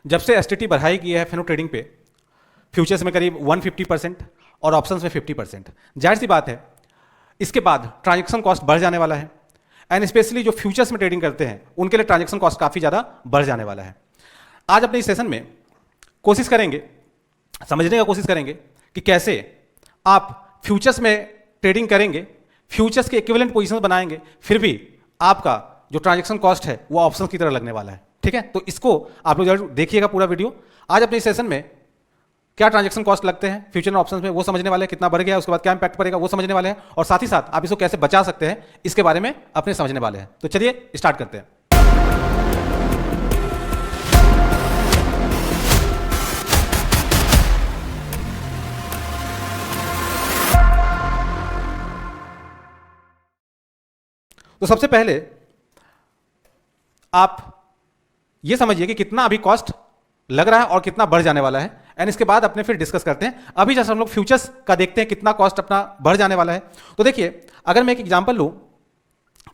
जब से एसटीटी बढ़ाई गई है फिनो ट्रेडिंग पे, फ्यूचर्स में करीब 150% और ऑप्शंस में 50%, जाहिर सी बात है इसके बाद ट्रांजैक्शन कॉस्ट बढ़ जाने वाला है। एंड स्पेशली जो फ्यूचर्स में ट्रेडिंग करते हैं उनके लिए ट्रांजैक्शन कॉस्ट काफ़ी ज़्यादा बढ़ जाने वाला है। आज अपने इस सेशन में कोशिश करेंगे, समझने का कोशिश करेंगे कि कैसे आप फ्यूचर्स में ट्रेडिंग करेंगे, फ्यूचर्स के इक्विवेलेंट पोजीशन बनाएंगे, फिर भी आपका जो ट्रांजैक्शन कॉस्ट है वो ऑप्शन की तरह लगने वाला है। ठीक है, तो इसको आप लोग जरूर देखिएगा पूरा वीडियो। आज अपने इस सेशन में क्या ट्रांजैक्शन कॉस्ट लगते हैं फ्यूचर एंड ऑप्शंस में वो समझने वाले हैं, कितना बढ़ गया उसके बाद क्या इंपैक्ट पड़ेगा वो समझने वाले हैं, और साथ ही साथ आप इसको कैसे बचा सकते हैं इसके बारे में अपने समझने वाले हैं। तो चलिए स्टार्ट करते हैं। तो सबसे पहले आप ये समझिए कि कितना अभी कॉस्ट लग रहा है और कितना बढ़ जाने वाला है, एंड इसके बाद अपने फिर डिस्कस करते हैं। अभी जैसे हम लोग फ्यूचर्स का देखते हैं कितना कॉस्ट अपना बढ़ जाने वाला है। तो देखिए, अगर मैं एक एग्जांपल लूं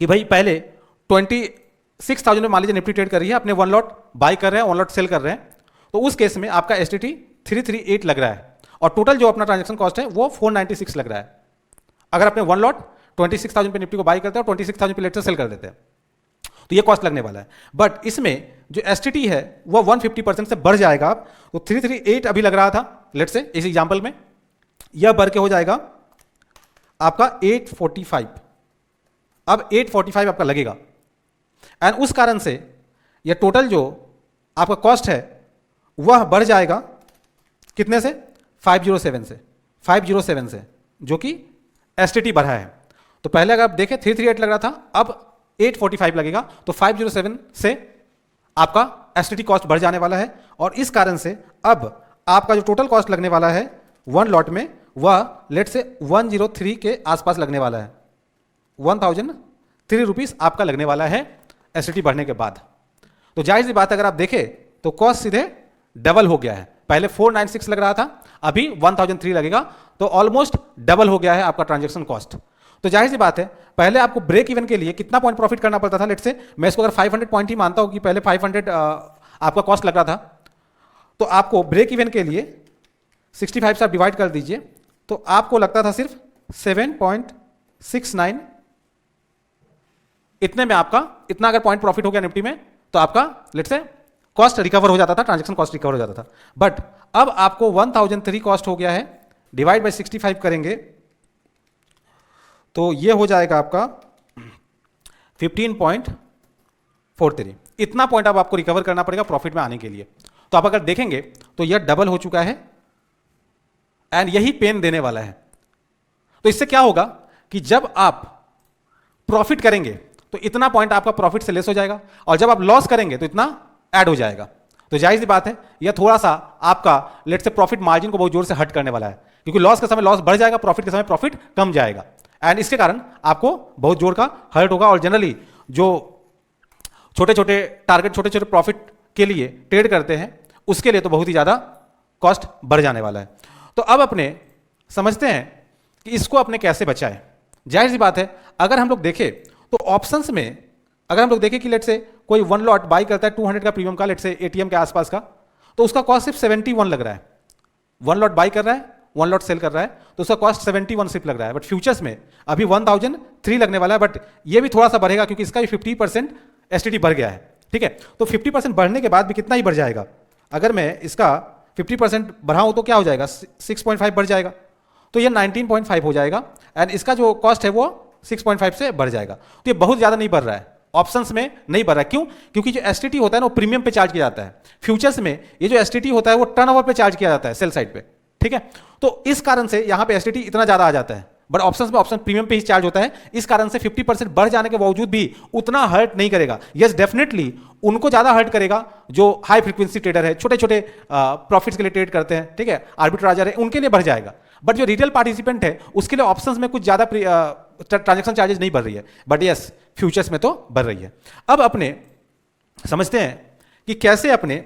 कि भाई पहले 26,000 में मान लीजिए निफ्टी ट्रेड कर रही है, अपने 1 लॉट बाई कर रहे हैं 1 लॉट सेल कर रहे हैं, तो उस केस में आपका एसटीटी 338 लग रहा है और टोटल जो अपना ट्रांजेक्शन कॉस्ट है वो 496 लग रहा है। अगर अपने 1 लॉट 26,000 पे निफ्टी को बाई करते हैं और 26,000 पे लेटर सेल कर देते हैं तो ये कॉस्ट लगने वाला है। बट इसमें जो एसटीटी है वो 150% से बढ़ जाएगा। आप तो 338 अभी लग रहा था लेट से इस एग्जांपल में, यह बढ़ के हो जाएगा आपका 845। अब 845 आपका लगेगा एंड उस कारण से यह टोटल जो आपका कॉस्ट है वह बढ़ जाएगा कितने से, 507 से, जो कि एसटीटी बढ़ा है। तो पहले अगर आप देखें 338 लग रहा था, अब 845 लगेगा, तो 507 से आपका एसटीटी कॉस्ट बढ़ जाने वाला है और इस कारण से अब आपका जो टोटल कॉस्ट लगने वाला है 1 लॉट में वह लेट से 103 के आसपास लगने वाला है। 1003 रुपीस आपका लगने वाला है एसटीटी बढ़ने के बाद। तो जाहिर सी बात है अगर आप देखें तो कॉस्ट सीधे डबल हो गया है। पहले 496 लग रहा था, अभी 1003 लगेगा, तो ऑलमोस्ट डबल हो गया है आपका ट्रांजेक्शन कॉस्ट। तो जाहिर सी बात है पहले आपको ब्रेक इवन के लिए कितना पॉइंट प्रॉफिट करना पड़ता था, लेट से मैं इसको अगर 500 पॉइंट ही मानता हूं कि पहले 500 आपका कॉस्ट लग रहा था, तो आपको ब्रेक इवन के लिए 65 से आप डिवाइड कर दीजिए तो आपको लगता था सिर्फ 7.69। इतने में आपका इतना अगर पॉइंट प्रॉफिट हो गया निफ्टी में तो आपका लेट से कॉस्ट रिकवर हो जाता था, ट्रांजेक्शन कॉस्ट रिकवर हो जाता था। बट अब आपको 1003 कॉस्ट हो गया है, डिवाइड बाय 65 करेंगे तो ये हो जाएगा आपका 15.43। इतना पॉइंट अब आपको रिकवर करना पड़ेगा प्रॉफिट में आने के लिए। तो आप अगर देखेंगे तो यह डबल हो चुका है एंड यही पेन देने वाला है। तो इससे क्या होगा कि जब आप प्रॉफिट करेंगे तो इतना पॉइंट आपका प्रॉफिट से लेस हो जाएगा और जब आप लॉस करेंगे तो इतना ऐड हो जाएगा। तो जाहिर सी बात है यह थोड़ा सा आपका लेट से प्रॉफिट मार्जिन को बहुत जोर से हट करने वाला है, क्योंकि लॉस के समय लॉस बढ़ जाएगा, प्रॉफिट के समय प्रॉफिट कम जाएगा एंड इसके कारण आपको बहुत जोर का हर्ट होगा। और जनरली जो छोटे छोटे टारगेट, छोटे छोटे प्रॉफिट के लिए ट्रेड करते हैं उसके लिए तो बहुत ही ज्यादा कॉस्ट बढ़ जाने वाला है। तो अब अपने समझते हैं कि इसको अपने कैसे बचाएं। जाहिर सी बात है अगर हम लोग देखें तो ऑप्शंस में अगर हम लोग देखें कि लेट से कोई 1 लॉट बाई करता है 200 का प्रीमियम का, लेट से एटीएम के आसपास का, तो उसका कॉस्ट सिर्फ 71 लग रहा है। 1 लॉट बाई कर रहा है 1 लॉट सेल कर रहा है तो उसका कॉस्ट 71 सिर्फ लग रहा है। बट फ्यूचर्स में अभी 1003 लगने वाला है, बट ये भी थोड़ा सा बढ़ेगा क्योंकि इसका भी 50% एसटीटी बढ़ गया है। ठीक है, तो 50% बढ़ने के बाद भी कितना ही बढ़ जाएगा, अगर मैं इसका 50% बढ़ाऊं तो क्या हो जाएगा, 6.5 बढ़ जाएगा, तो ये 19.5 हो जाएगा एंड इसका जो कॉस्ट है वो 6.5 से बढ़ जाएगा। तो ये बहुत ज्यादा नहीं बढ़ रहा है, ऑप्शंस में नहीं बढ़ रहा है। क्यों? क्योंकि जो एसटीटी होता है ना वो प्रीमियम पे चार्ज किया जाता है। फ्यूचर्स में ये जो एसटीटी होता है वो टर्नओवर पे चार्ज किया जाता है सेल साइड पे। ठीक है, तो इस कारण से यहां पे एसटीटी इतना ज्यादा आ जाता है, बट ऑप्शंस में ऑप्शन प्रीमियम पे ही चार्ज होता है। इस कारण से 50% बढ़ जाने के बावजूद भी उतना हर्ट नहीं करेगा। यस, डेफिनेटली उनको ज्यादा हर्ट करेगा जो हाई फ्रीक्वेंसी ट्रेडर है, छोटे छोटे प्रॉफिट्स के लिए ट्रेड करते हैं, ठीक है, आर्बिट्राजर है, उनके लिए बढ़ जाएगा। बट जो रिटेल पार्टिसिपेंट है उसके लिए ऑप्शंस में कुछ ज्यादा ट्रांजेक्शन चार्जेस नहीं बढ़ रही है, बट यस फ्यूचर्स में तो बढ़ रही है। अब अपने समझते हैं कि कैसे अपने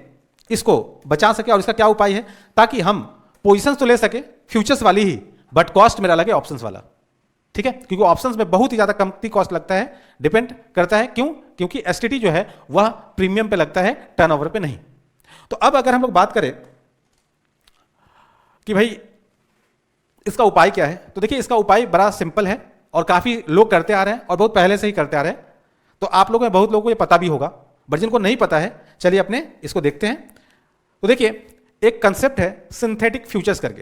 इसको बचा सके और इसका क्या उपाय है, ताकि हम पोजीशंस तो ले सके फ्यूचर्स वाली ही, बट कॉस्ट मेरा लगे ऑप्शंस वाला। ठीक है, क्योंकि ऑप्शंस में बहुत ही ज्यादा कमती कॉस्ट लगता है, डिपेंड करता है। क्यों? क्योंकि एसटीटी जो है वह प्रीमियम पे लगता है, टर्नओवर पे नहीं। तो अब अगर हम लोग बात करें कि भाई इसका उपाय क्या है, तो देखिए इसका उपाय बड़ा सिंपल है और काफी लोग करते आ रहे हैं और बहुत पहले से ही करते आ रहे हैं। तो आप लोगों में बहुत लोगों को ये पता भी होगा, बट जिनको नहीं पता है चलिए अपने इसको देखते हैं। तो देखिए एक कंसेप्ट है सिंथेटिक फ्यूचर्स करके,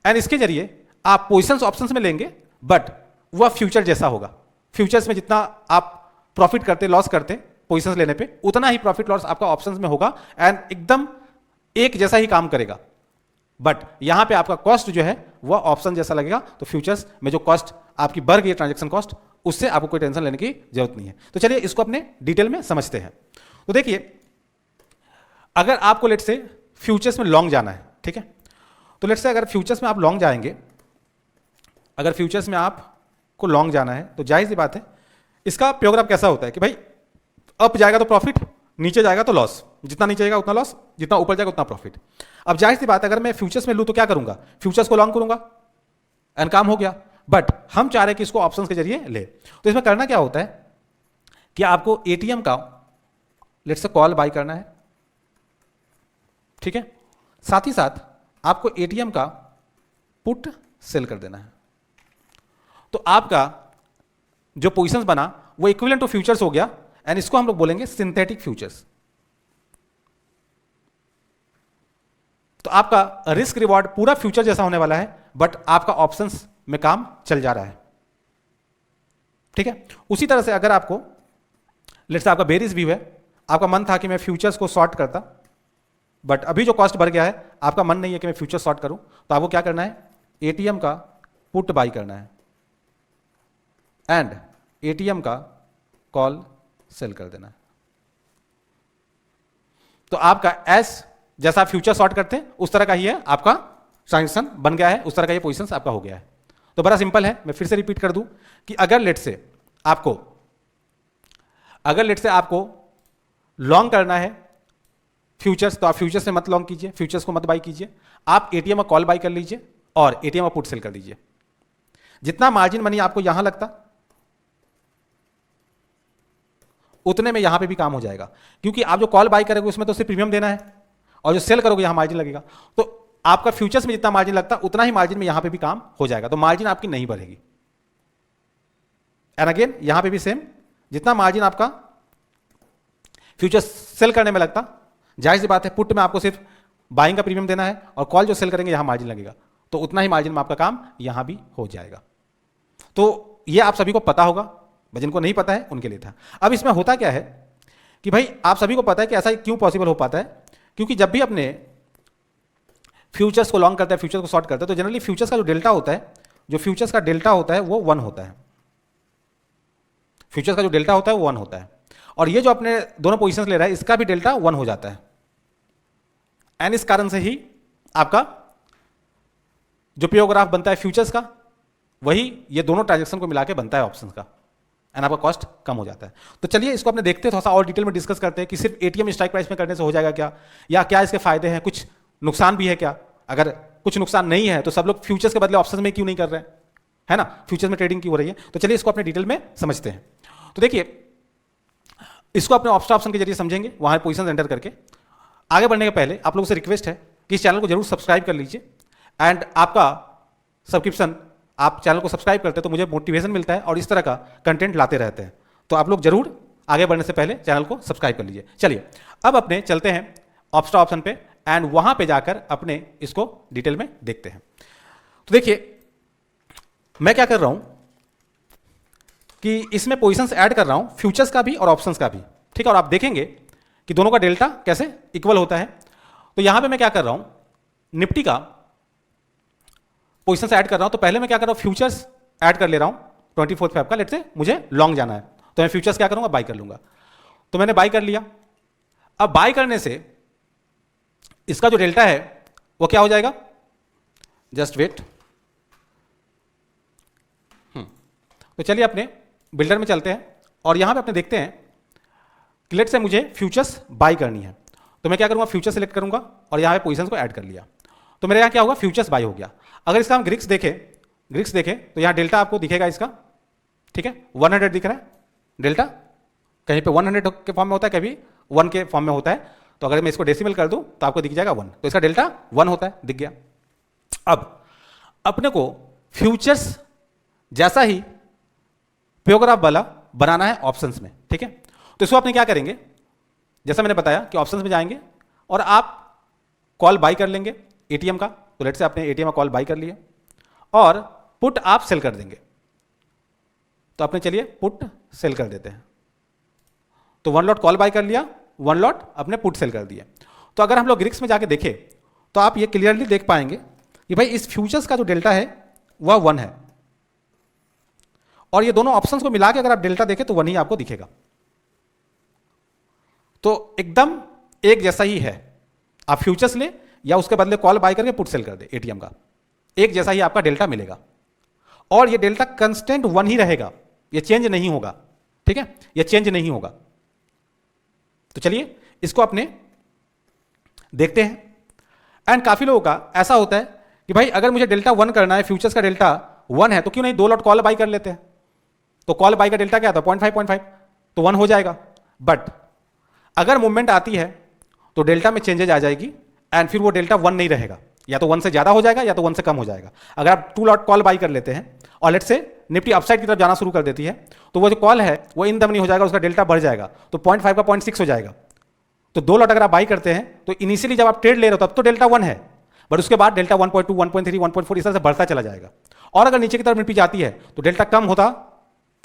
एंड इसके जरिए आप पोजिशंस ऑप्शंस में लेंगे बट वह फ्यूचर जैसा होगा। फ्यूचर्स में जितना आप प्रॉफिट करते लॉस करते पोजिशंस लेने पे, उतना ही प्रॉफिट लॉस आपका ऑप्शंस में होगा एंड एकदम एक जैसा ही काम करेगा। बट यहां पे आपका कॉस्ट जो है वह ऑप्शन जैसा लगेगा। तो फ्यूचर्स में जो कॉस्ट आपकी बढ़ गई ट्रांजेक्शन कॉस्ट, उससे आपको कोई टेंशन लेने की जरूरत नहीं है। तो चलिए इसको अपने डिटेल में समझते हैं। तो देखिए अगर आपको लेट से फ्यूचर्स में लॉन्ग जाना है, ठीक है, तो लेट से अगर फ्यूचर्स में आप लॉन्ग जाएंगे, अगर फ्यूचर्स में आपको लॉन्ग जाना है तो जाहिर सी बात है इसका प्रोग्राम कैसा होता है कि भाई अप जाएगा तो प्रॉफिट, नीचे जाएगा तो लॉस, जितना नीचे जाएगा उतना लॉस, जितना ऊपर जाएगा उतना प्रॉफिट। अब जाहिर सी बात है अगर मैं फ्यूचर्स में लूं तो क्या करूंगा, फ्यूचर्स को लॉन्ग करूंगा एंड काम हो गया। बट हम चाह रहे हैं कि इसको ऑप्शंस के जरिए ले। तो इसमें करना क्या होता है कि आपको एटीएम का लेट्स से कॉल बाय करना है, ठीक है, साथ ही साथ आपको एटीएम का पुट सेल कर देना है। तो आपका जो पोजीशंस बना वो इक्विवेलेंट टू फ्यूचर्स हो गया एंड इसको हम लोग बोलेंगे सिंथेटिक फ्यूचर्स। तो आपका रिस्क रिवॉर्ड पूरा फ्यूचर जैसा होने वाला है बट आपका ऑप्शंस में काम चल जा रहा है, ठीक है। उसी तरह से अगर आपको लेट्स से आपका बेरिस व्यू है, आपका मन था कि मैं फ्यूचर्स को शॉर्ट करता बट अभी जो कॉस्ट बढ़ गया है आपका मन नहीं है कि मैं फ्यूचर शॉर्ट करूं, तो आपको क्या करना है, एटीएम का पुट बाई करना है एंड एटीएम का कॉल सेल कर देना है। तो आपका एस जैसा फ्यूचर शॉर्ट करते हैं उस तरह का ही है आपका ट्रांजेक्शन बन गया है, उस तरह का ये पोजीशंस आपका हो गया है। तो बड़ा सिंपल है, मैं फिर से रिपीट कर दूं कि अगर लेट से आपको लॉन्ग करना है फ्यूचर्स, तो आप फ्यूचर्स से मत लॉन्ग कीजिए, फ्यूचर्स को मत बाई कीजिए, आप एटीएम का कॉल बाई कर लीजिए और एटीएम का पुट सेल कर दीजिए। जितना मार्जिन मनी आपको यहां लगता उतने में यहां पे भी काम हो जाएगा, क्योंकि आप जो कॉल बाई करोगे उसमें तो सिर्फ प्रीमियम देना है और जो सेल करोगे यहां मार्जिन लगेगा। तो आपका फ्यूचर्स में जितना मार्जिन लगता उतना ही मार्जिन में यहां पे भी काम हो जाएगा, तो मार्जिन आपकी नहीं बढ़ेगी। एंड अगेन यहां पे भी सेम, जितना मार्जिन आपका फ्यूचर सेल करने में लगता, जाहिर सी बात है पुट में आपको सिर्फ बाइंग का प्रीमियम देना है और कॉल जो सेल करेंगे यहां मार्जिन लगेगा, तो उतना ही मार्जिन में आपका काम यहां भी हो जाएगा। तो ये आप सभी को पता होगा, जिनको नहीं पता है उनके लिए था। अब इसमें होता क्या है कि भाई आप सभी को पता है कि ऐसा क्यों पॉसिबल हो पाता है, क्योंकि जब भी अपने फ्यूचर्स को लॉन्ग करता है, फ्यूचर्स को शॉर्ट करता है, तो जनरली फ्यूचर्स का जो डेल्टा होता है, जो फ्यूचर्स का डेल्टा होता है वो 1 होता है। फ्यूचर्स का जो डेल्टा होता है वो 1 होता है और ये जो अपने दोनों पोजीशंस ले रहा है इसका भी डेल्टा 1 हो जाता है। एंड इस कारण से ही आपका जो प्योग्राफ बनता है फ्यूचर्स का, वही ये दोनों ट्रांजेक्शन को मिला के बनता है ऑप्शंस का, एंड आपका कॉस्ट कम हो जाता है। तो चलिए इसको अपने देखते हैं, थोड़ा सा और डिटेल में डिस्कस करते हैं कि सिर्फ एटीएम स्ट्राइक प्राइस में करने से हो जाएगा क्या, या क्या इसके फायदे हैं, कुछ नुकसान भी है क्या। अगर कुछ नुकसान नहीं है तो सब लोग फ्यूचर्स के बदले ऑप्शंस में क्यों नहीं कर रहे हैं, है ना, फ्यूचर्स में ट्रेडिंग क्यों हो रही है। तो चलिए इसको अपने डिटेल में समझते हैं। तो देखिए इसको अपने ऑप्शन के जरिए समझेंगे, वहां पोजीशन एंटर करके। आगे बढ़ने के पहले आप लोगों से रिक्वेस्ट है कि इस चैनल को जरूर सब्सक्राइब कर लीजिए एंड आपका सब्सक्रिप्शन, आप चैनल को सब्सक्राइब करते हैं तो मुझे मोटिवेशन मिलता है और इस तरह का कंटेंट लाते रहते हैं। तो आप लोग जरूर आगे बढ़ने से पहले चैनल को सब्सक्राइब कर लीजिए। चलिए अब अपने चलते हैं ऑप्स्ट्रा ऑप्शन पे एंड वहां पे जाकर अपने इसको डिटेल में देखते हैं। तो देखिए मैं क्या कर रहा हूं कि इसमें पोजीशंस ऐड कर रहा हूं, फ्यूचर्स का भी और ऑप्शंस का भी, ठीक है। और आप देखेंगे कि दोनों का डेल्टा कैसे इक्वल होता है। तो यहां पे मैं क्या कर रहा हूं, निफ्टी का पोजीशंस ऐड कर रहा हूं। तो पहले मैं क्या कर रहा हूं, फ्यूचर्स ऐड कर ले रहा हूं 24 फेब का, लेट्स से मुझे लॉन्ग जाना है तो मैं फ्यूचर्स क्या करूंगा, बाय कर लूंगा। तो मैंने बाय कर लिया। अब बाय करने से इसका जो डेल्टा है वो क्या हो जाएगा, जस्ट वेट। तो चलिए अपने बिल्डर में चलते हैं और यहां पे अपने देखते हैं कि लेट्स से मुझे फ्यूचर्स बाय करनी है। तो मैं क्या करूंगा, फ्यूचर सेलेक्ट करूंगा और यहां पे पोजीशंस को ऐड कर लिया। तो मेरे यहां क्या होगा, फ्यूचर्स बाय हो गया। अगर इसका हम ग्रिक्स देखें तो यहां डेल्टा आपको दिखेगा इसका, ठीक है, 100 दिख रहा है डेल्टा, कहीं पे 100 के फॉर्म में होता है, कभी 1 के फॉर्म में होता है। तो अगर मैं इसको डेसिमल कर दूं तो आपको दिख जाएगा 1, तो इसका डेल्टा 1 होता है, दिख गया। अब अपने को फ्यूचर्स जैसा ही प्योग्राफ वाला बनाना है ऑप्शंस में, ठीक है। तो इसको आपने क्या करेंगे, जैसा मैंने बताया कि ऑप्शंस में जाएंगे और आप कॉल बाई कर लेंगे एटीएम का। तो लेट से आपने एटीएम का कॉल बाई कर लिया और पुट आप सेल कर देंगे। तो आपने चलिए पुट सेल कर देते हैं। तो 1 लॉट कॉल बाई कर लिया, 1 लॉट अपने पुट सेल कर दिया। तो अगर हम लोग ग्रिक्स में जाके देखें तो आप ये क्लियरली देख पाएंगे कि भाई इस फ्यूचर्स का जो डेल्टा है वह 1 है, और ये दोनों ऑप्शंस को मिला के अगर आप डेल्टा देखें तो 1 ही आपको दिखेगा। तो एकदम एक जैसा ही है, आप फ्यूचर्स ले या उसके बदले कॉल बाय करके पुट सेल कर दे एटीएम का, एक जैसा ही आपका डेल्टा मिलेगा और ये डेल्टा कंस्टेंट 1 ही रहेगा, ये चेंज नहीं होगा, ठीक है, ये चेंज नहीं होगा। तो चलिए इसको अपने देखते हैं। एंड काफी लोगों का ऐसा होता है कि भाई अगर मुझे डेल्टा 1 करना है, फ्यूचर्स का डेल्टा 1 है, तो क्यों नहीं 2 लॉट कॉल बाय कर लेते हैं। तो कॉल बाय का डेल्टा क्या था 0.5 तो 1 हो जाएगा। बट अगर मूवमेंट आती है तो डेल्टा में चेंजेज आ जाएगी एंड फिर वो डेल्टा 1 नहीं रहेगा, या तो 1 से ज्यादा हो जाएगा या तो 1 से कम हो जाएगा। अगर आप 2 लॉट कॉल बाई कर लेते हैं और लेट से निफ्टी अपसाइड की तरफ जाना शुरू कर देती है तो वो जो कॉल है वो इन दम नहीं हो जाएगा, उसका डेल्टा बढ़ जाएगा, तो 0.5 का 0.6 हो जाएगा। तो 2 लॉट अगर आप बाई करते हैं तो इनिशियली जब आप ट्रेड ले रहे हो तब तो डेल्टा 1 है, बट उसके बाद डेल्टा 1.2 1.3 1.4 इस तरह से बढ़ता चला जाएगा। और अगर नीचे की तरफ निफ्टी जाती है तो डेल्टा कम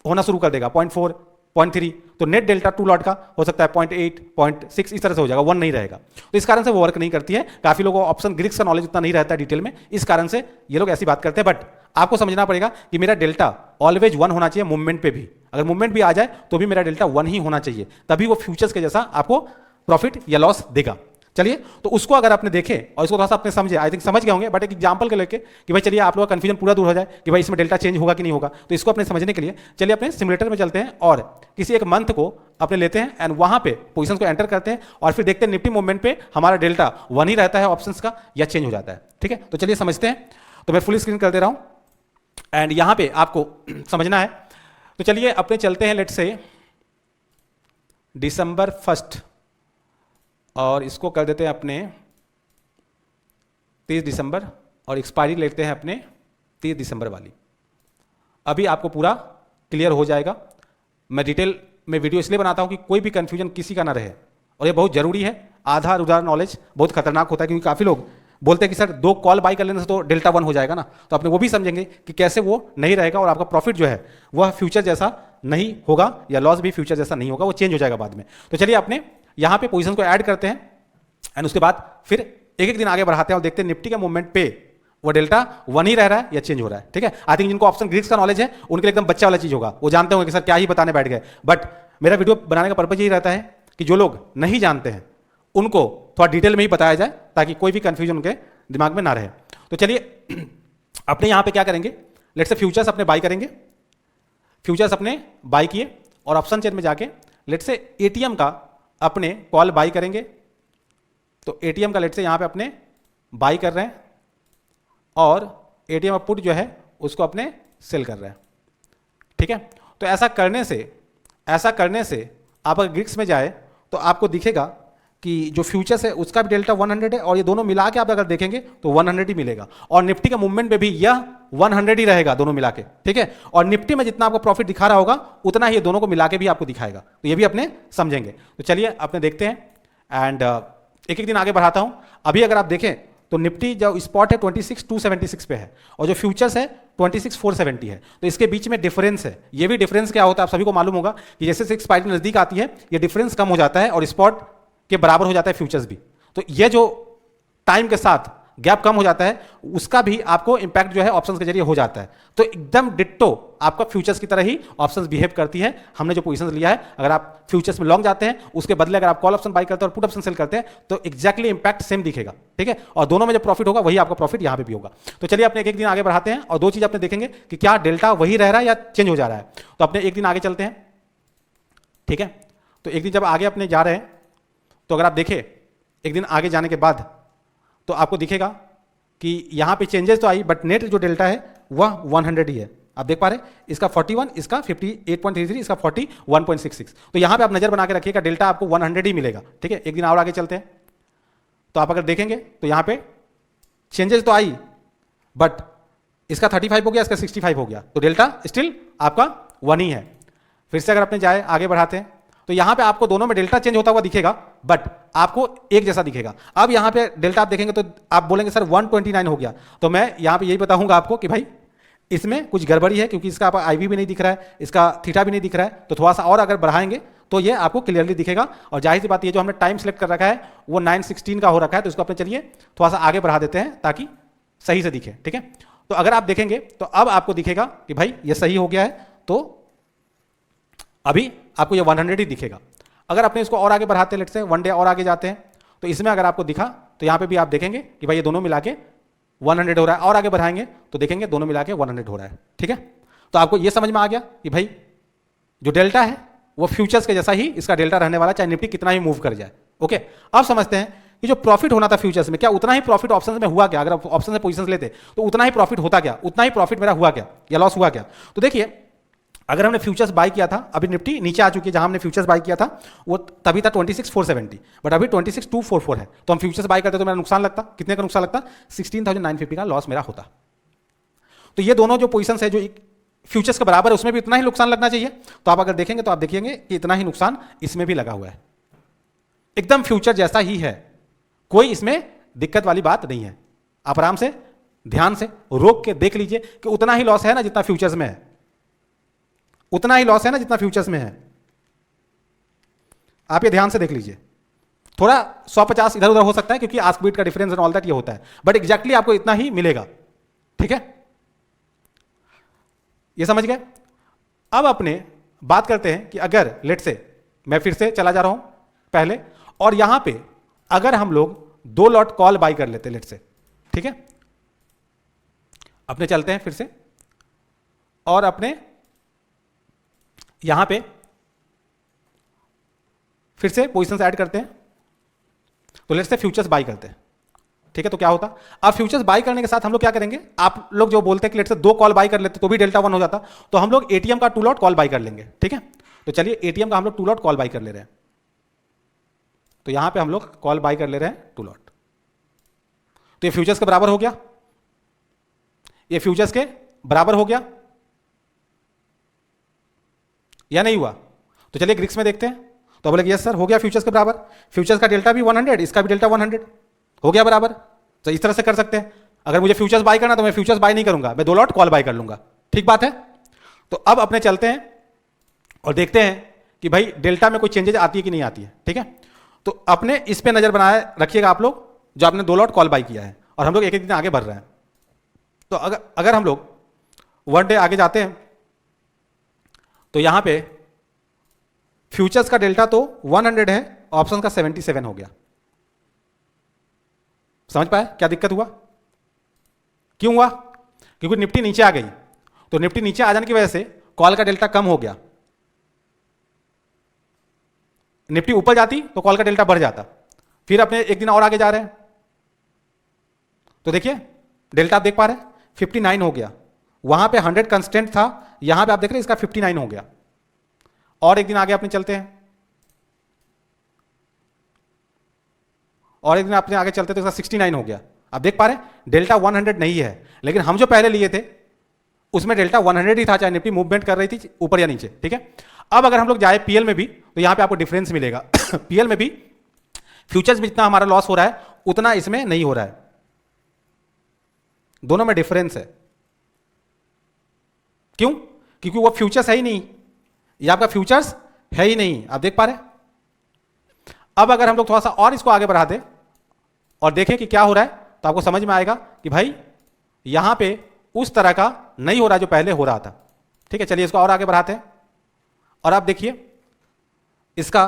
होना शुरू कर देगा, 0.4 0.3, तो नेट डेल्टा 2 लॉट का हो सकता है 0.8 0.6 इस तरह से हो जाएगा, 1 नहीं रहेगा। तो इस कारण से वो वर्क नहीं करती है। काफी लोगों को ऑप्शन ग्रिक्स का नॉलेज उतना नहीं रहता है डिटेल में, इस कारण से ये लोग ऐसी बात करते हैं। बट आपको समझना पड़ेगा कि मेरा डेल्टा ऑलवेज 1 होना चाहिए मूवमेंट पे भी, अगर मूवमेंट भी आ जाए तो भी मेरा डेल्टा 1 ही होना चाहिए, तभी वो फ्यूचर्स के जैसा आपको प्रॉफिट या लॉस देगा। चलिए तो उसको अगर आपने देखे और इसको थोड़ा सा आपने समझे, आई थिंक समझ गए होंगे, बट एक एग्जांपल के लेके कि भाई चलिए आप लोगों का कंफ्यूजन पूरा दूर हो जाए कि भाई इसमें डेल्टा चेंज होगा कि नहीं होगा, तो इसको अपने समझने के लिए चलिए अपने सिमुलेटर में चलते हैं और किसी एक मंथ को अपने लेते हैं एंड वहां पे पोजीशंस को एंटर करते हैं और फिर देखते हैं निफ्टी मूवमेंट पे हमारा डेल्टा 1 ही रहता है ऑप्शंस का या चेंज हो जाता है। ठीक है, तो चलिए समझते हैं। तो मैं फुल स्क्रीन कर दे रहा हूं एंड यहां पे आपको समझना है। तो चलिए अपने चलते हैं लेट से December 1 और इसको कर देते हैं अपने 30 दिसंबर और एक्सपायरी लेते हैं अपने 30 दिसंबर वाली। अभी आपको पूरा क्लियर हो जाएगा। मैं डिटेल में वीडियो इसलिए बनाता हूं कि कोई भी कंफ्यूजन किसी का ना रहे, और ये बहुत जरूरी है। आधार उधार नॉलेज बहुत खतरनाक होता है, क्योंकि काफी लोग बोलते हैं कि सर 2 कॉल बाई कर लेने से तो डेल्टा 1 हो जाएगा ना, तो आपने वो भी समझेंगे कि कैसे वो नहीं रहेगा और आपका प्रॉफिट जो है वह फ्यूचर जैसा नहीं होगा या लॉस भी फ्यूचर जैसा नहीं होगा, वो चेंज हो जाएगा बाद में। तो चलिए अपने यहां पे पोजीशन को ऐड करते हैं एंड उसके बाद फिर एक एक दिन आगे बढ़ाते हैं और देखते हैं निफ्टी के मूवमेंट पे वो डेल्टा 1 ही रह रहा है या चेंज हो रहा है। ठीक है, आई थिंक जिनको ऑप्शन ग्रिक्स का नॉलेज है उनके लिए एकदम बच्चा वाला चीज होगा, वो जानते होंगे कि सर क्या ही बताने बैठ गए। बट मेरा वीडियो बनाने का पर्पज यही रहता है कि जो लोग नहीं जानते हैं उनको थोड़ा डिटेल में ही बताया जाए ताकि कोई भी कंफ्यूजन उनके दिमाग में ना रहे। तो चलिए अपने यहां पे क्या करेंगे, लेट्स से फ्यूचर्स अपने बाई करेंगे। फ्यूचर्स अपने बाई किए और ऑप्शन चेन में जाके लेट्स से एटीएम का अपने कॉल बाई करेंगे। तो एटीएम का लेट से यहां पे अपने बाई कर रहे हैं और एटीएम पुट जो है उसको अपने सेल कर रहे हैं। ठीक है, तो ऐसा करने से आप अगर ग्रिक्स में जाए तो आपको दिखेगा कि जो फ्यूचर्स है उसका भी डेल्टा 100 है और ये दोनों मिला के आप अगर देखेंगे तो 100 ही मिलेगा, और निफ्टी के मूवमेंट में भी यह 100 ही रहेगा दोनों मिला के। ठीक है, और निफ्टी में जितना आपको प्रॉफिट दिखा रहा होगा उतना ही दोनों को मिला के भी आपको दिखाएगा, तो ये भी अपने समझेंगे। तो चलिए अपने देखते हैं एंड एक एक दिन आगे बढ़ाता हूं। अभी अगर आप देखें तो निफ्टी जो स्पॉट है 26,276 पे है और जो फ्यूचर्स है 26,470 है, तो इसके बीच में डिफरेंस है। ये भी डिफरेंस क्या होता है आप सभी को मालूम होगा कि जैसे एक्सपायरी नजदीक आती है ये डिफरेंस कम हो जाता है और स्पॉट के बराबर हो जाता है फ्यूचर्स भी। तो ये जो टाइम के साथ गैप कम हो जाता है उसका भी आपको इंपैक्ट जो है ऑप्शंस के जरिए हो जाता है। तो एकदम डिट्टो आपका फ्यूचर्स की तरह ही ऑप्शंस बिहेव करती है। हमने जो पोजीशंस लिया है, अगर आप फ्यूचर्स में लॉन्ग जाते हैं उसके बदले अगर आप कॉल ऑप्शन बाई करते हैं और पुट ऑप्शन सेल करते हैं तो एक्जैक्टली इंपैक्ट सेम दिखेगा। ठीक है, और दोनों में जो प्रॉफिट होगा वही आपका प्रॉफिट यहां पे भी होगा। तो चलिए अपने एक एक दिन आगे बढ़ाते हैं और 2 चीज अपने देखेंगे कि क्या डेल्टा वही रह रहा है या चेंज हो जा रहा है। तो अपने एक दिन आगे चलते हैं। ठीक है, तो एक दिन जब आगे अपने जा रहे हैं तो अगर आप देखें एक दिन आगे जाने के बाद तो आपको दिखेगा कि यहां पे चेंजेस तो आई बट नेट जो डेल्टा है वह 100 ही है। आप देख पा रहे हैं, इसका 41, इसका 58.33, इसका 41.66। तो यहां पे आप नजर बना के रखिएगा, डेल्टा आपको 100 ही मिलेगा। ठीक है, एक दिन और आगे चलते हैं तो आप अगर देखेंगे तो यहां पे चेंजेस तो आई, बट इसका 35 हो गया, इसका 65 हो गया, तो डेल्टा स्टिल आपका 1 ही है। फिर से अगर अपने जाए आगे बढ़ाते हैं तो यहां पे आपको दोनों में डेल्टा चेंज होता हुआ दिखेगा, बट आपको एक जैसा दिखेगा। अब यहां पे डेल्टा आप देखेंगे तो आप बोलेंगे सर 129 हो गया, तो मैं यहां पे यही बताऊंगा आपको कि भाई इसमें कुछ गड़बड़ी है, क्योंकि इसका आईवी भी नहीं दिख रहा है, इसका थीटा भी नहीं दिख रहा है। तो थोड़ा सा और अगर बढ़ाएंगे तो ये आपको क्लियरली दिखेगा। और जाहिर सी बात ये जो हमने टाइम सेलेक्ट कर रखा है वो 9:16 का हो रखा है, तो इसको अपने चलिए थोड़ा सा आगे बढ़ा देते हैं ताकि सही से दिखे। ठीक है, तो अगर आप देखेंगे तो अब आपको दिखेगा कि भाई ये सही हो गया है, तो अभी आपको ये 100 ही दिखेगा। अगर अपने इसको और आगे बढ़ाते हैं, लेट्स से 1 डे और आगे जाते हैं, तो इसमें अगर आपको दिखा तो यहां पे भी आप देखेंगे कि भाई ये दोनों मिला के 100 हो रहा है, और आगे बढ़ाएंगे तो देखेंगे दोनों मिला के 100 हो रहा है। ठीक है, तो आपको ये समझ में आ गया कि भाई जो डेल्टा है वो फ्यूचर्स के जैसा ही इसका डेल्टा रहने वाला, चाहे निफ्टी कितना ही मूव कर जाए। ओके, अब समझते हैं कि जो प्रॉफिट होना था फ्यूचर्स में, क्या उतना ही प्रॉफिट ऑप्शंस में हुआ क्या? अगर आप ऑप्शन से पोजीशंस लेते तो उतना ही प्रॉफिट होता क्या? उतना ही प्रॉफिट मेरा हुआ क्या या लॉस हुआ क्या? तो देखिए, अगर हमने फ्यूचर्स बाय किया था, अभी निफ्टी नीचे आ चुकी है, जहां हमने फ्यूचर्स बाय किया था वो तभी था 26,470, बट अभी 26,244 है। तो हम फ्यूचर्स बाय करते तो मेरा नुकसान लगता, कितने का नुकसान लगता? 16,950 का लॉस मेरा होता। तो ये दोनों जो पोजीशंस है जो फ्यूचर्स के बराबर है, उसमें भी इतना ही नुकसान लगना चाहिए। तो आप अगर देखेंगे तो आप देखेंगे कि इतना ही नुकसान इसमें भी लगा हुआ है, एकदम फ्यूचर जैसा ही है, कोई इसमें दिक्कत वाली बात नहीं है। आप आराम से ध्यान से रोक के देख लीजिए कि उतना ही लॉस है ना जितना फ्यूचर्स में है, उतना ही लॉस है ना जितना फ्यूचर्स में है। आप ये ध्यान से देख लीजिए, थोड़ा 150 इधर उधर हो सकता है क्योंकि आस्क बीट का डिफरेंस एंड ऑल दैट ये होता है, बट एग्जैक्टली आपको इतना ही मिलेगा। ठीक है, ये समझ गए? अब अपने बात करते हैं कि अगर लेट से मैं फिर से चला जा रहा हूं पहले, और यहां पे अगर हम लोग 2 लॉट कॉल बाई कर लेते लेट से, ठीक है, अपने चलते हैं फिर से और अपने यहां पे फिर से पोजीशंस ऐड करते हैं, तो लेट्स से फ्यूचर्स बाई करते हैं। ठीक है, तो क्या होता? अब फ्यूचर्स बाई करने के साथ हम लोग क्या करेंगे? आप लोग जो बोलते हैं कि लेट्स से 2 कॉल बाई कर लेते तो भी डेल्टा 1 हो जाता, तो हम लोग एटीएम का 2 लॉट कॉल बाई कर लेंगे। ठीक है, तो चलिए एटीएम का हम लोग 2 लॉट कॉल बाई कर ले रहे हैं, तो यहां पे हम लोग कॉल बाई कर ले रहे हैं 2 लॉट, तो ये फ्यूचर्स के बराबर हो गया, ये फ्यूचर्स के बराबर हो गया या नहीं हुआ? तो चलिए ग्रिक्स में देखते हैं, तो बोले यस सर हो गया फ्यूचर्स के बराबर, फ्यूचर्स का डेल्टा भी 100, इसका भी डेल्टा 100 हो गया बराबर। तो इस तरह से कर सकते हैं। अगर मुझे फ्यूचर्स बाय करना तो मैं फ्यूचर्स बाय नहीं करूंगा, मैं 2 लॉट कॉल बाय कर लूंगा। ठीक बात है? तो अब अपने चलते हैं और देखते हैं कि भाई डेल्टा में कोई चेंजेस आती है कि नहीं आती है। ठीक है, तो अपने इस पे नजर बनाए रखिएगा आप लोग, जो आपने 2 लॉट कॉल बाय किया है, और हम लोग एक एक दिन आगे बढ़ रहे हैं। तो अगर हम लोग 1 डे आगे जाते हैं तो यहां पे फ्यूचर्स का डेल्टा तो 100 है, ऑप्शन का 77 हो गया। समझ पाए क्या दिक्कत हुआ? क्यों हुआ? क्योंकि निफ्टी नीचे आ गई, तो निफ्टी नीचे आ जाने की वजह से कॉल का डेल्टा कम हो गया। निफ्टी ऊपर जाती तो कॉल का डेल्टा बढ़ जाता। फिर अपने एक दिन और आगे जा रहे हैं, तो देखिए डेल्टा आप देख पा रहे हैं 59 हो गया, वहां पे 100 कंस्टेंट था, यहां पे आप देख रहे हैं इसका 59 हो गया। और एक दिन आगे अपने चलते हैं, और एक दिन अपने आगे चलते तो इसका 69 हो गया। आप देख पा रहे हैं डेल्टा 100 नहीं है, लेकिन हम जो पहले लिए थे उसमें डेल्टा 100 ही था, चाहे निफ्टी मूवमेंट कर रही थी ऊपर या नीचे। ठीक है, अब अगर हम लोग जाए पीएल में भी, तो यहां पे आपको डिफरेंस मिलेगा। पीएल में भी फ्यूचर्स में जितना हमारा लॉस हो रहा है उतना इसमें नहीं हो रहा है, दोनों में डिफरेंस है। क्यों? क्योंकि वो फ्यूचर्स है ही नहीं, ये आपका फ्यूचर्स है ही नहीं। आप देख पा रहे हैं? अब अगर हम लोग थोड़ा सा और इसको आगे बढ़ा दें और देखें कि क्या हो रहा है, तो आपको समझ में आएगा कि भाई यहां पे उस तरह का नहीं हो रहा जो पहले हो रहा था। ठीक है, चलिए इसको और आगे बढ़ाते हैं, और आप देखिए इसका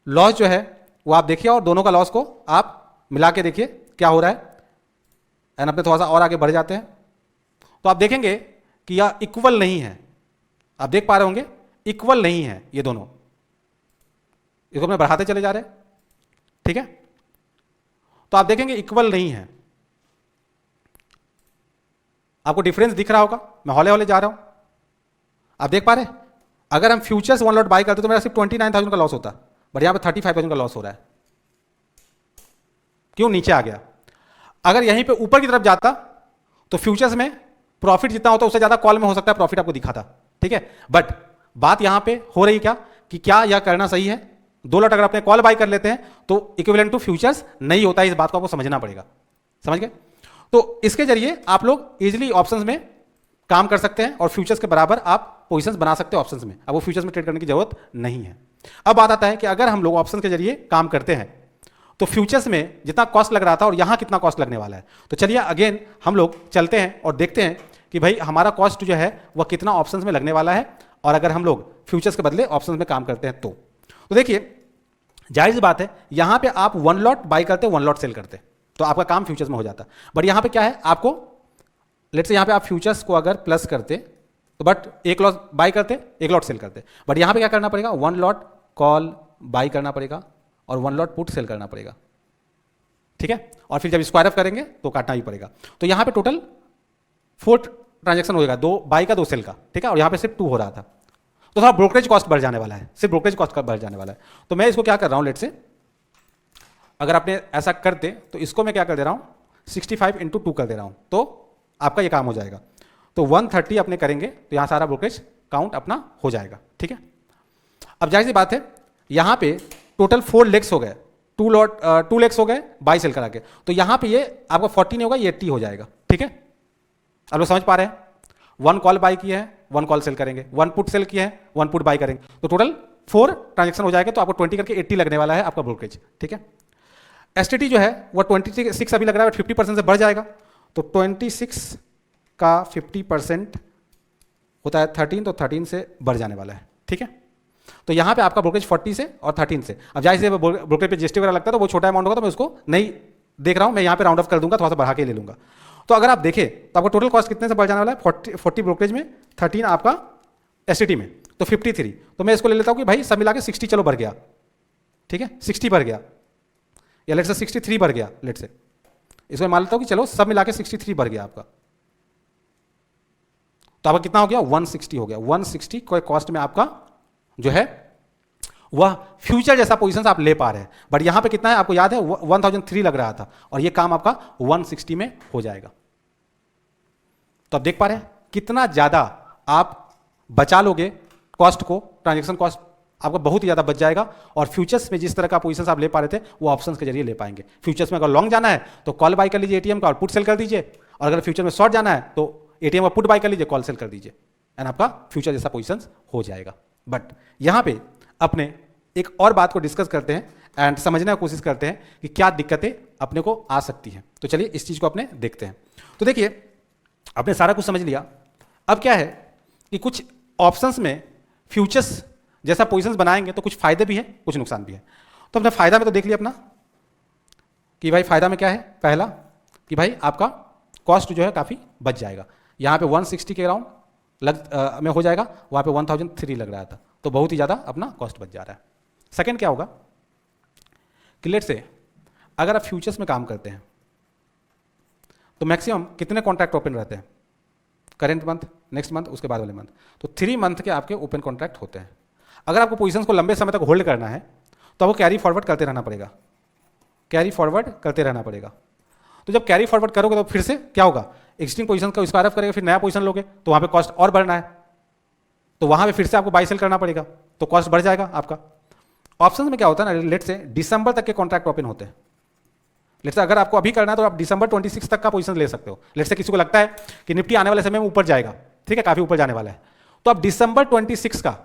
लॉस जो है वो आप देखिए, और दोनों का लॉस को आप मिला के देखिए क्या हो रहा है। एंड अपने थोड़ा सा और आगे बढ़ जाते हैं, तो आप देखेंगे कि यह इक्वल नहीं है। आप देख पा रहे होंगे इक्वल नहीं है ये दोनों, इसको अपने बढ़ाते चले जा रहे हैं। ठीक है, तो आप देखेंगे इक्वल नहीं है। आपको डिफरेंस दिख रहा होगा, मैं हौले हौले जा रहा हूं, आप देख पा रहे हैं। अगर हम फ्यूचर्स 1 लॉट बाई करते तो मेरा सिर्फ 29,000 का लॉस होता, बट यहां पे 35,000 का लॉस हो रहा है। क्यों? नीचे आ गया। अगर यहीं पे ऊपर की तरफ जाता तो फ्यूचर्स में प्रॉफिट जितना होता उससे ज्यादा कॉल में हो सकता है प्रॉफिट आपको दिखाता, ठीक है। बट बात यहां पे हो रही क्या कि क्या यह करना सही है? 2 लॉट अगर अपने कॉल बाई कर लेते हैं तो इक्विवेलेंट टू फ्यूचर्स नहीं होता है, इस बात को आपको समझना पड़ेगा। समझ गए? तो इसके जरिए आप लोग इजिली ऑप्शंस में काम कर सकते हैं और फ्यूचर्स के बराबर आप पोजीशंस बना सकते हैं ऑप्शंस में। अब वो फ्यूचर्स में ट्रेड करने की जरूरत नहीं है। अब बात आता है कि अगर हम लोग ऑप्शन के जरिए काम करते हैं तो फ्यूचर्स में जितना कॉस्ट लग रहा था और यहां कितना कॉस्ट लगने वाला है, तो चलिए अगेन हम लोग चलते हैं और देखते हैं कि भाई हमारा कॉस्ट जो है वह कितना ऑप्शंस में लगने वाला है, और अगर हम लोग फ्यूचर्स के बदले ऑप्शंस में काम करते हैं तो देखिए जाहिर सी बात है, यहां पे आप 1 लॉट बाई करते 1 लॉट सेल करते तो आपका काम फ्यूचर्स में हो जाता। बट यहां पे क्या है, आपको लेट्स से यहां पे आप फ्यूचर्स को अगर प्लस करते तो बट 1 लॉट बाई करते 1 लॉट सेल करते, बट यहां पे क्या करना पड़ेगा, 1 लॉट कॉल बाई करना पड़ेगा और 1 लॉट पुट सेल करना पड़ेगा, ठीक है। और फिर जब स्क्वायर ऑफ करेंगे तो काटना ही पड़ेगा। तो यहां पे टोटल 4 ट्रांजेक्शन होगा, 2 बाई का 2 सेल का, ठीक है। और यहां पे सिर्फ 2 हो रहा था, तो थोड़ा ब्रोकरेज कॉस्ट बढ़ जाने वाला है, सिर्फ ब्रोकरेज कॉस्ट बढ़ जाने वाला है। तो मैं इसको क्या कर रहा हूं, लेट से अगर आपने ऐसा करते तो इसको मैं क्या कर दे रहा हूं 65 इंटू 2 कर दे रहा हूं, तो आपका ये काम हो जाएगा। तो 130 अपने करेंगे तो यहां सारा ब्रोकरेज काउंट अपना हो जाएगा, ठीक है। अब जाहिर सी बात है, यहां पे टोटल 4 लेग्स हो गए, 2 लेग्स हो गए बाई सेल करा के, तो यहां पे ये आपका 40 नहीं होगा, ये 80 हो जाएगा, ठीक है। आप लोग समझ पा रहे हैं, 1 कॉल बाई किया है 1 कॉल सेल करेंगे, 1 पुट सेल किया है 1 पुट बाई करेंगे, तो टोटल 4 ट्रांजेक्शन हो जाएगा। तो आपको 20 करके 80 लगने वाला है आपका ब्रोकरेज, ठीक है। एसटीटी जो है वो 26 अभी लग रहा है, 50% से बढ़ जाएगा, तो 26 का 50% होता है 13, तो 13 से बढ़ जाने वाला है, ठीक है। तो यहां पे आपका ब्रोकरेज 40 से और 13 से, अब जाहिर से ब्रोकरेज पे जीएसटी वगैरह लगता है तो वो छोटा अमाउंट होगा, तो मैं उसको नहीं देख रहा हूं, मैं यहां पे राउंड ऑफ कर दूंगा, थोड़ा सा बढ़ा के ले लूंगा। तो अगर आप देखें तो आपका टोटल कॉस्ट कितने से बढ़ जाने वाला है, 40 ब्रोकरेज में, 13 आपका एसटीटी में, तो 53। तो मैं इसको ले लेता हूं कि भाई सब मिला के 60 चलो बढ़ गया, ठीक है, 60 बढ़ गया, या लेट से 63 बढ़ गया, लेट से इसमें मान लेता हूं कि चलो सब मिला के 63 बढ़ गया आपका, तो आपका कितना हो गया 160 हो गया। 160 कोई कॉस्ट में आपका जो है वह फ्यूचर जैसा पोजीशन आप ले पा रहे हैं। बट यहां पे कितना है आपको याद है, 1003 लग रहा था, और ये काम आपका 160 में हो जाएगा। तो आप देख पा रहे हैं कितना ज्यादा आप बचा लोगे कॉस्ट को, ट्रांजेक्शन कॉस्ट आपका बहुत ही ज्यादा बच जाएगा, और फ्यूचर्स में जिस तरह का पोजीशन आप ले पा रहे थे वो ऑप्शंस के जरिए ले पाएंगे। फ्यूचर्स में अगर लॉन्ग जाना है तो कॉल बाई कर लीजिए एटीएम का और पुट सेल कर दीजिए, और अगर फ्यूचर में शॉर्ट जाना है तो एटीएम का पुट बाई कर लीजिए, कॉल सेल कर दीजिए, एंड आपका फ्यूचर जैसा पोजीशन हो जाएगा। बट यहां पे अपने एक और बात को डिस्कस करते हैं एंड समझने की कोशिश करते हैं कि क्या दिक्कतें अपने को आ सकती हैं। तो चलिए इस चीज को अपने देखते हैं। तो देखिए आपने सारा कुछ समझ लिया, अब क्या है कि कुछ ऑप्शंस में फ्यूचर्स जैसा पोजीशंस बनाएंगे तो कुछ फायदे भी हैं कुछ नुकसान भी है। तो अपने फायदा में तो देख लिया अपना कि भाई फायदा में क्या है, पहला कि भाई आपका कॉस्ट जो है काफी बच जाएगा। यहां पे 160 के अराउंड में हो जाएगा, वहां पे 1003 लग रहा था, तो बहुत ही ज्यादा अपना कॉस्ट बच जा रहा है। सेकंड क्या होगा कि लेट से अगर आप फ्यूचर्स में काम करते हैं तो मैक्सिमम कितने कॉन्ट्रैक्ट ओपन रहते हैं, करेंट मंथ, नेक्स्ट मंथ, उसके बाद वाले मंथ, तो 3 मंथ के आपके ओपन कॉन्ट्रैक्ट होते हैं। अगर आपको पोजीशंस को लंबे समय तक होल्ड करना है तो आपको कैरी फॉरवर्ड करते रहना पड़ेगा, कैरी फॉरवर्ड करते रहना पड़ेगा। तो जब कैरी फॉरवर्ड करोगे तो फिर से क्या होगा, एक्सिस्टिंग पोजीशन का स्क्वायर ऑफ करेगा, फिर नया पोजीशन लोगे तो वहां पे कॉस्ट और बढ़ना है, तो वहां पे फिर से आपको बाई सेल करना पड़ेगा, तो कॉस्ट बढ़ जाएगा आपका। ऑप्शंस में क्या होता है ना, लेट से दिसंबर तक के कॉन्ट्रैक्ट ओपन होते हैं। लेट से अगर आपको अभी करना है तो आप दिसंबर 26 तक का पोजीशन ले सकते हो। लेट से किसी को लगता है कि निफ्टी आने वाले समय में ऊपर जाएगा, ठीक है, काफी ऊपर जाने वाला है, तो आप दिसंबर 26 का,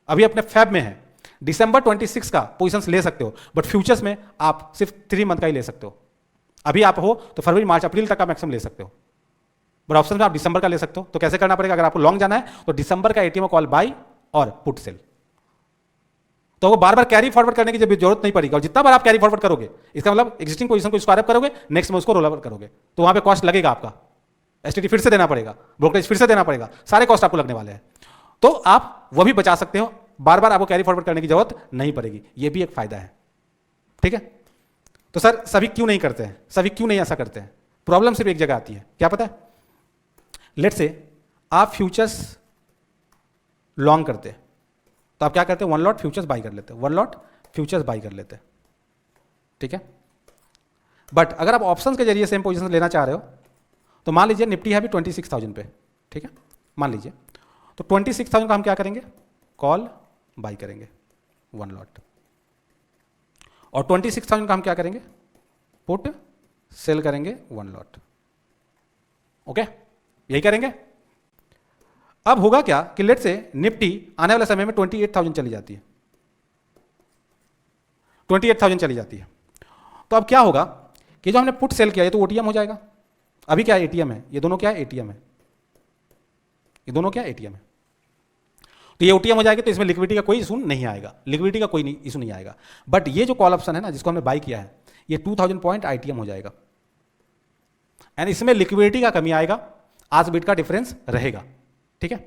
अभी अपने फैब में है, दिसंबर 26 का पोजीशंस ले सकते हो। बट फ्यूचर्स में आप सिर्फ 3 मंथ का ही ले सकते हो। अभी आप हो तो फरवरी मार्च अप्रैल तक का मैक्सिमम ले सकते हो, बट ऑप्शन में आप दिसंबर का ले सकते हो। तो कैसे करना पड़ेगा, अगर आपको लॉन्ग जाना है तो दिसंबर का एटीएम कॉल बाई और पुट सेल, तो वो बार बार कैरी फॉरवर्ड करने की जरूरत नहीं पड़ेगी। और जितना बार आप कैरी फॉरवर्ड करोगे इसका मतलब एक्जिस्टिंग पोजीशन को स्क्वायर अप करोगे, नेक्स्ट में उसको रोल ओवर करोगे, तो वहां पे कॉस्ट लगेगा आपका, एसटीटी फिर से देना पड़ेगा, ब्रोकरेज फिर से देना पड़ेगा, सारे कॉस्ट आपको लगने वाले हैं। तो आप वो भी बचा सकते हो, बार बार आपको कैरी फॉरवर्ड करने की जरूरत नहीं पड़ेगी, ये भी एक फायदा है, ठीक है। तो सर सभी क्यों नहीं करते हैं, सभी क्यों नहीं ऐसा करते हैं, प्रॉब्लम सिर्फ एक जगह आती है, क्या पता है, लेट से आप फ्यूचर्स लॉन्ग करते हैं, तो आप क्या करते हैं, वन लॉट फ्यूचर्स बाई कर लेते हैं, वन लॉट फ्यूचर्स बाई कर लेते हैं, ठीक है। बट अगर आप ऑप्शंस के जरिए सेम पोजीशन लेना चाह रहे हो, तो मान लीजिए निफ्टी है अभी 26,000 पे, ठीक है, मान लीजिए, तो 26,000 का हम क्या करेंगे, कॉल बाई करेंगे वन लॉट, और 26,000 का हम क्या करेंगे, पुट सेल करेंगे वन लॉट, ओके, यही करेंगे। अब होगा क्या कि लेट से निफ्टी आने वाले समय में 28,000 चली जाती है, 28,000 चली जाती है, तो अब क्या होगा कि जो हमने पुट सेल किया ये तो ओटीएम हो जाएगा, अभी क्या एटीएम है, ये दोनों क्या है, एटीएम है, ये दोनों क्या एटीएम है, तो ये ओटीएम हो जाएगा, तो इसमें लिक्विडिटी का कोई इशू नहीं आएगा, लिक्विडिटी का कोई इशू नहीं आएगा। बट ये जो कॉल ऑप्शन है ना, जिसको हमने बाई किया है, ये 2000 पॉइंट आईटीएम हो जाएगा, एंड इसमें लिक्विडिटी का कमी आएगा, आज बिट का डिफरेंस रहेगा, ठीक है।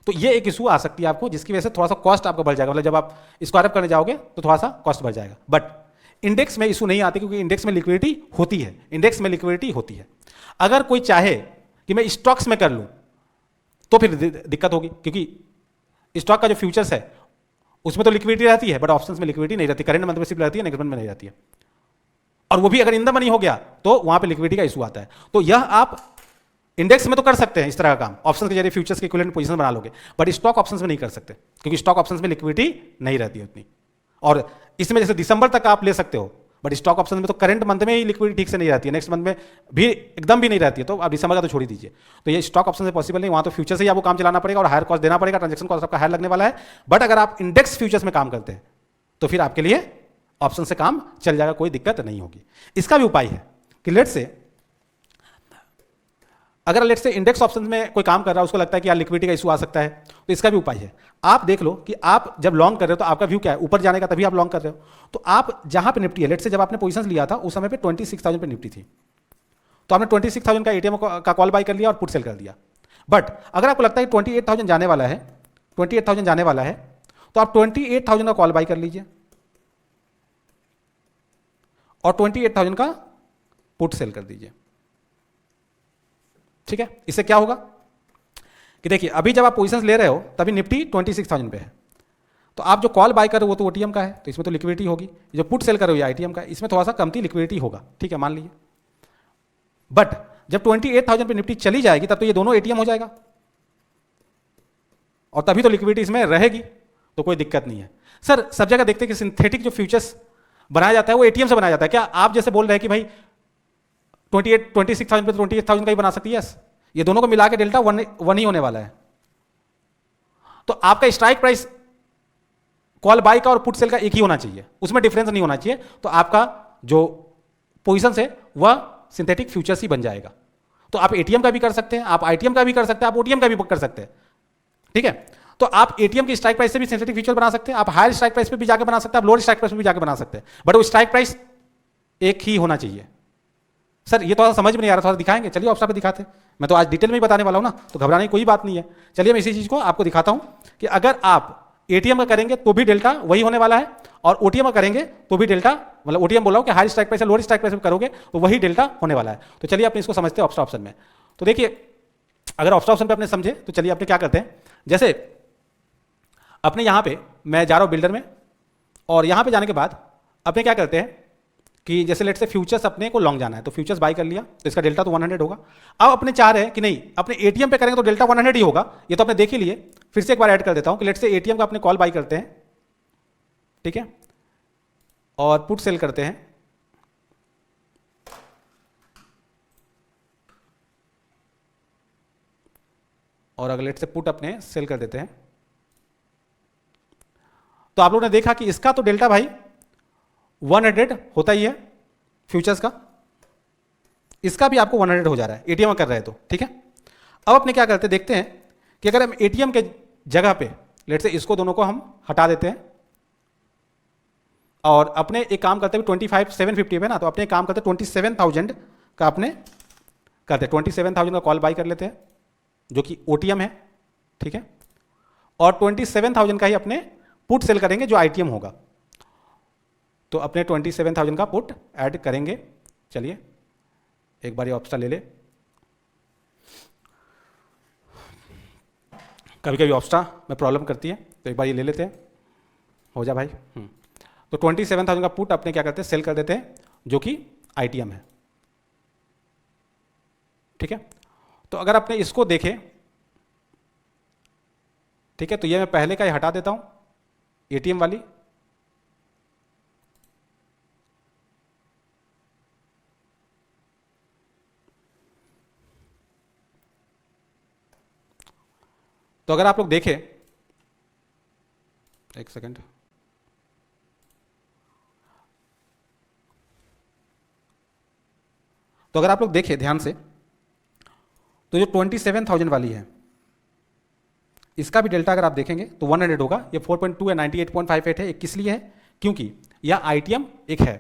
तो ये एक इशू आ सकती है आपको, जिसकी वजह से थोड़ा सा कॉस्ट आपका बढ़ जाएगा, मतलब जब आप इसको आरएफ करने जाओगे तो थोड़ा सा कॉस्ट बढ़ जाएगा। बट इंडेक्स में इशू नहीं आती, क्योंकि इंडेक्स में लिक्विडिटी होती है, इंडेक्स में लिक्विडिटी होती है। अगर कोई चाहे कि मैं स्टॉक्स में कर लूं तो फिर दिक्कत होगी, क्योंकि स्टॉक का जो फ्यूचर्स है उसमें तो लिक्विडिटी रहती है, बट ऑप्शंस में लिक्विडिटी नहीं रहती, करंट मंथ में सिर्फ रहती है, नेक्स्ट मंथ में नहीं रहती है, और वो भी अगर इन द मनी हो गया तो वहां पे लिक्विडिटी का इशू आता है। तो यह आप इंडेक्स में तो कर सकते हैं इस तरह का काम, ऑप्शंस के जरिए फ्यूचर्स के इक्विवेलेंट पोजीशन बना लोगे, बट स्टॉक ऑप्शंस में नहीं कर सकते, क्योंकि स्टॉक ऑप्शंस में लिक्विडिटी नहीं रहती है उतनी, और इसमें जैसे दिसंबर तक आप ले सकते हो, बट स्टॉक ऑप्शन में तो करंट मंथ में ही लिक्विडिटी ठीक से नहीं रहती है, नेक्स्ट मंथ में भी एकदम भी नहीं रहती है, तो आप दिसंबर का तो छोड़ ही दीजिए। तो ये स्टॉक ऑप्शन से पॉसिबल नहीं, वहां तो फ्यूचर से ही आपको काम चलाना पड़ेगा और हायर कॉस्ट देना पड़ेगा, ट्रांजेक्शन कॉस्ट आपका हायर लगने वाला है। बट अगर आप इंडेक्स फ्यूचर्स में काम करते हैं तो फिर आपके लिए ऑप्शन से काम चल जाएगा, कोई दिक्कत नहीं होगी। इसका भी उपाय है कि लेट से अगर लेट से इंडेक्स ऑप्शन में कोई काम कर रहा है, उसको लगता है कि यार लिक्विडिटी का इशू आ सकता है, तो इसका भी उपाय है। आप देख लो कि आप जब लॉन्ग कर रहे हो तो आपका व्यू क्या है, ऊपर जाने का, तभी आप लॉन्ग कर रहे हो। तो आप जहां पे निफ्टी है, लेट से जब आपने पोजीशंस लिया था उस समय पे 26,000 पे निफ्टी थी, तो आपने 26,000 का एटीएम का कॉल बाय कर लिया और पुट सेल कर दिया। बट अगर आपको लगता है कि 28,000 जाने वाला है, 28,000 जाने वाला है, तो आप 28,000 का कॉल बाय कर लीजिए और 28,000 का पुट सेल कर दीजिए, ठीक है। इससे क्या होगा कि देखिए अभी जब आप पोजीशंस ले रहे हो तभी निफ्टी 26,000 पे है, तो आप जो कॉल बाय कर रहे हो वो तो ओटीएम का है, तो इसमें तो लिक्विडिटी होगी। जो पुट सेल कर रहे हो ये आईटीएम का है, इसमें थोड़ा सा कमती लिक्विडिटी होगा, ठीक है, मान लीजिए। बट जब 28,000 पे निफ्टी चली जाएगी तब तो ये दोनों एटीएम हो जाएगा, और तभी तो लिक्विडिटी इसमें रहेगी, तो कोई दिक्कत नहीं है। सर सब जगह देखते हैं कि सिंथेटिक जो फ्यूचर्स बनाया जाता है वो एटीएम से बनाया जाता है, क्या आप जैसे बोल रहे हैं कि भाई 26,000 पे 28,000 का ही बना सकती है? यस, ये दोनों को मिला के डेल्टा वन ही होने वाला है। तो आपका स्ट्राइक प्राइस कॉल बाय का और पुट सेल का एक ही होना चाहिए, उसमें डिफरेंस नहीं होना चाहिए, तो आपका जो पोजीशन है वह सिंथेटिक फ्यूचर्स ही बन जाएगा। तो आप एटीएम का भी कर सकते हैं, आप आईटीएम का भी कर सकते हैं, आप ओटीएम का भी कर सकते हैं, ठीक है। तो आप एटीएम की स्ट्राइक प्राइस से भी सिंथेटिक फ्यूचर बना सकते हैं, आप हायर स्ट्राइक प्राइस पे भी जाकर बना सकते हैं, आप लोअर स्ट्राइक प्राइस पे भी जाकर बना सकते हैं, बट वो स्ट्राइक प्राइस एक ही होना चाहिए। सर ये तो समझ में नहीं आ रहा, थोड़ा दिखाएंगे, चलिए ऑप्शन पे दिखाते हैं। मैं तो आज डिटेल में ही बताने वाला हूं ना, तो घबराने की कोई बात नहीं है। चलिए मैं इसी चीज को आपको दिखाता हूं कि अगर आप एटीएम का करेंगे तो भी डेल्टा वही होने वाला है, और ओटीएम का करेंगे तो भी डेल्टा, मतलब ओटीएम बोल रहा हूं कि high strike price lower strike price करोगे तो वही डेल्टा होने वाला है। तो चलिए अपने इसको समझते हैं ऑप्शन में। तो देखिए अगर ऑप्शन पे अपने समझे तो चलिए अपने क्या करते हैं, जैसे अपने यहां पे मैं जा रहा हूं बिल्डर में, और यहां पे जाने के बाद अपने क्या करते हैं कि जैसे लेट से फ्यूचर्स अपने को लॉन्ग जाना है, तो फ्यूचर्स बाय कर लिया, तो इसका डेल्टा तो 100 होगा। अब अपने चाह रहे हैं कि नहीं अपने एटीएम पे करेंगे तो डेल्टा 100 ही होगा, ये तो अपने देख ही लिए। फिर से एक बार ऐड कर देता हूं कि लेट से एटीएम का अपने कॉल बाय करते हैं, ठीक है, और पुट सेल करते हैं, और अगर लेट से पुट अपने सेल कर देते हैं, तो आप लोगों ने देखा कि इसका तो डेल्टा भाई 100 होता ही है फ्यूचर्स का, इसका भी आपको 100 हो जा रहा है एटीएम कर रहे हैं तो, ठीक है। अब अपने क्या करते हैं, देखते हैं कि अगर हम एटीएम के जगह पे लेट से इसको दोनों को हम हटा देते हैं, और अपने एक काम करते हैं 25,750 पे ना, तो अपने एक काम करते हैं 27,000 का अपने करते हैं, 27,000 का कॉल बाय कर लेते हैं जो कि ओटीएम है, ठीक है, और 27,000 का ही अपने पुट सेल करेंगे जो आईटीएम होगा। तो अपने 27,000 का पुट ऐड करेंगे। चलिए एक बार ये ऑप्शन ले ले, कभी कभी ऑप्स्टा में प्रॉब्लम करती है, तो एक बार ये ले लेते हैं, हो जा भाई। तो 27,000 का पुट अपने क्या करते हैं, सेल कर देते हैं, जो कि आईटीएम है, ठीक है। तो अगर अपने इसको देखें, ठीक है, तो ये मैं पहले का ही हटा देता हूं, एटीएम वाली। तो अगर आप लोग देखें, एक सेकंड, तो अगर आप लोग देखें ध्यान से, तो जो 27,000 वाली है, इसका भी डेल्टा अगर आप देखेंगे तो 100 होगा। ये 4.2 है, 98.58 है। ये किस लिए है? क्योंकि यह आईटीएम एक है,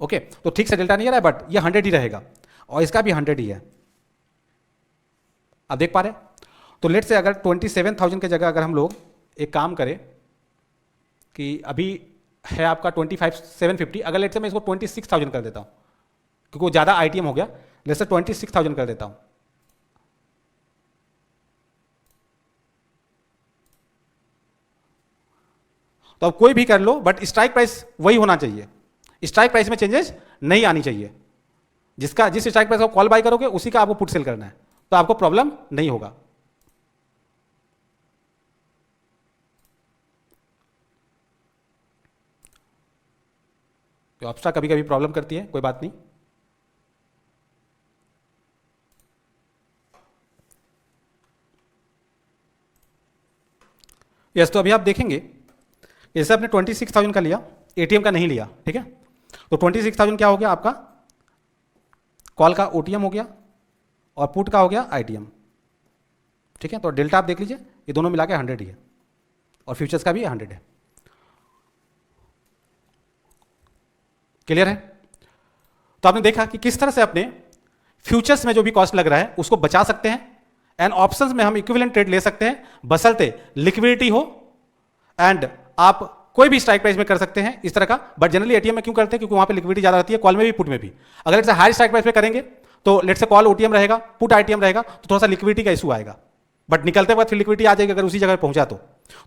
ओके। तो ठीक से डेल्टा नहीं आ रहा है, बट ये 100 ही रहेगा, और इसका भी 100 ही है। आप देख पा रहे हैं? तो लेट से अगर 27,000 की जगह अगर हम लोग एक काम करें कि अभी है आपका 25,750, अगर लेट से मैं इसको 26,000 कर देता हूं, क्योंकि वो ज़्यादा आईटीएम हो गया, लेट से 26,000 कर देता हूं। तो अब कोई भी कर लो, बट स्ट्राइक प्राइस वही होना चाहिए, स्ट्राइक प्राइस में चेंजेस नहीं आनी चाहिए। जिस स्ट्राइक प्राइस को कॉल बाय करोगे उसी का आपको पुट सेल करना है, तो आपको प्रॉब्लम नहीं होगा। तो ऑप्स्टा कभी कभी प्रॉब्लम करती है, कोई बात नहीं। यस, तो अभी आप देखेंगे, जैसे आपने 26,000 का लिया, एटीएम का नहीं लिया, ठीक है। तो 26,000 क्या हो गया आपका, कॉल का ओटीएम हो गया, और पुट का हो गया आईटीएम, ठीक है। तो डेल्टा आप देख लीजिए, ये दोनों मिला के 100 ही है, और फ्यूचर्स का भी 100 है। क्लियर है? तो आपने देखा कि किस तरह से अपने फ्यूचर्स में जो भी कॉस्ट लग रहा है उसको बचा सकते हैं, एंड ऑप्शंस में हम इक्विवेलेंट ट्रेड ले सकते हैं, बशर्ते लिक्विडिटी हो, एंड आप कोई भी स्ट्राइक प्राइस में कर सकते हैं इस तरह का। बट जनरली एटीएम में क्यों करते हैं? क्योंकि वहां पे लिक्विडिटी ज्यादा रहती है, कॉल में भी पुट में भी। अगर let's say high strike price में करेंगे तो लेट्स से कॉल ओटीएम रहेगा, पुट आईटीएम रहेगा, तो थोड़ा सा लिक्विडिटी का इशू आएगा, बट निकलते वक्त फिर लिक्विडिटी आ जाएगी अगर उसी जगह पहुंचा तो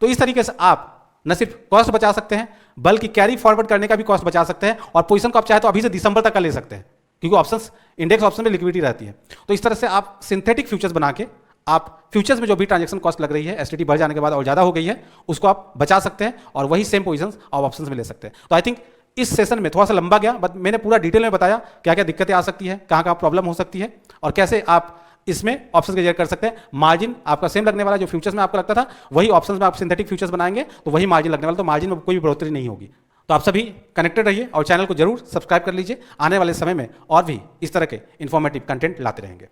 इस तरीके से आप न सिर्फ कॉस्ट बचा सकते हैं, बल्कि कैरी फॉरवर्ड करने का भी कॉस्ट बचा सकते हैं, और पोजीशन को आप चाहे तो अभी से दिसंबर तक का ले सकते हैं, क्योंकि ऑप्शंस, इंडेक्स ऑप्शन में लिक्विडिटी रहती है। तो इस तरह से आप सिंथेटिक फ्यूचर्स बना के आप फ्यूचर्स में जो भी ट्रांजैक्शन कॉस्ट लग रही है, एसटीटी बढ़ जाने के बाद और ज्यादा हो गई है, उसको आप बचा सकते हैं, और वही सेम पोजीशंस आप ऑप्शंस में ले सकते हैं। तो आई थिंक इस सेशन में थोड़ा सा लंबा गया, बट मैंने पूरा डिटेल में बताया क्या क्या दिक्कतें आ सकती है, कहाँ कहाँ प्रॉब्लम हो सकती है, और कैसे आप इसमें ऑप्शंस के जरिए कर सकते हैं। मार्जिन आपका सेम लगने वाला, जो फ्यूचर्स में आपको लगता था वही ऑप्शंस में आप सिंथेटिक फ्यूचर्स बनाएंगे तो वही मार्जिन लगने वाला, तो मार्जिन में कोई भी बढ़ोतरी नहीं होगी। तो आप सभी कनेक्टेड रहिए और चैनल को जरूर सब्सक्राइब कर लीजिए। आने वाले समय में और भी इस तरह के इंफॉर्मेटिव कंटेंट लाते रहेंगे।